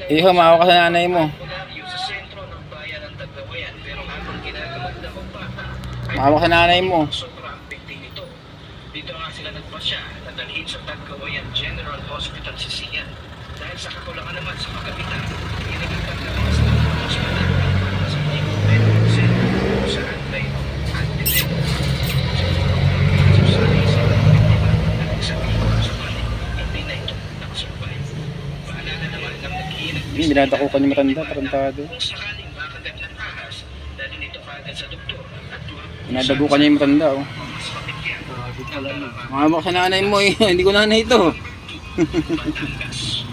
Iho, maawa ka sa nanay mo. Sa sentro ng bayan ng Tagkawayan, pero habang ginagamot na bata, Maawa ka sa nanay mo. sobrang bigti nito. Dito nga sila nagpasya na dalhin sa Tagkawayan General Hospital si Sian. Dahil sa kakulangan naman sa magabitan, inigatan na mga staff ng hospital para sa medical center kung saan may antidote. Susali sila ng biktima at isang iba sa balik. Hindi na ito nakasurvive. Paalala naman ng naghihinag Dinadakukan yung matanda, tarantado. kung sakaling makagat ng ahas, dalhin ito kaagad sa doktor at tuwag Dinadakukan niya yung matanda, oh. mas mapigyan ng Maawa ka sa nanay mo, eh. Hindi ko nanay ito. Batangas.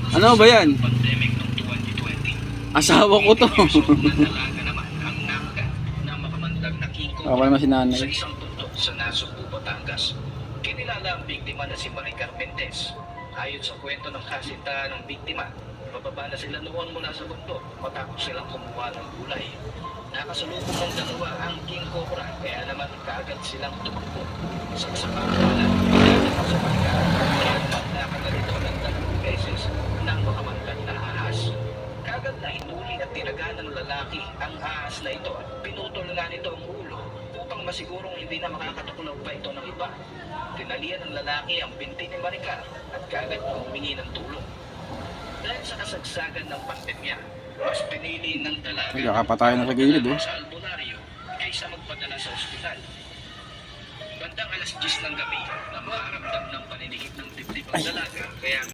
Ano ba yan? Pandemic noong 2020. Asawa ko to. Dalaga naman ang nakagat na makamandag na kiko Ako naman si nanay. sa isang bundok sa Nasugbu, Batangas. Kinilala ang biktima na si Maricar Mendez. Ayon sa kwento ng kasintahan ng biktima, bababa na sila noon mula sa bundok matapos silang kumuha ng gulay. Nakasalubong ng dalawa ang king cobra kaya naman kaagad silang tumakbo. Sa kasamang wala, pinagdagan sa Maricar kaya naman nakagalito ng 2 beses ng makamandag na ahas. Kaagad na hinuli at tinaga ng lalaki ang ahas na ito at pinutol nga nito ang ulo upang masigurong hindi na makakatuklaw pa ito ng iba. Tinalian ng lalaki ang binti ni Maricar at kaagad na humingi ng tulong. Dahil sa kasagsagan ng pandemya, mas pinili ng dalaga Nagkakapatayan na sa gilid, oh. sa albularyo kaysa magpadala sa ospital. Bandang alas 10 ng gabi na makaramdam ng paninigit ng dibdib ang dalaga kaya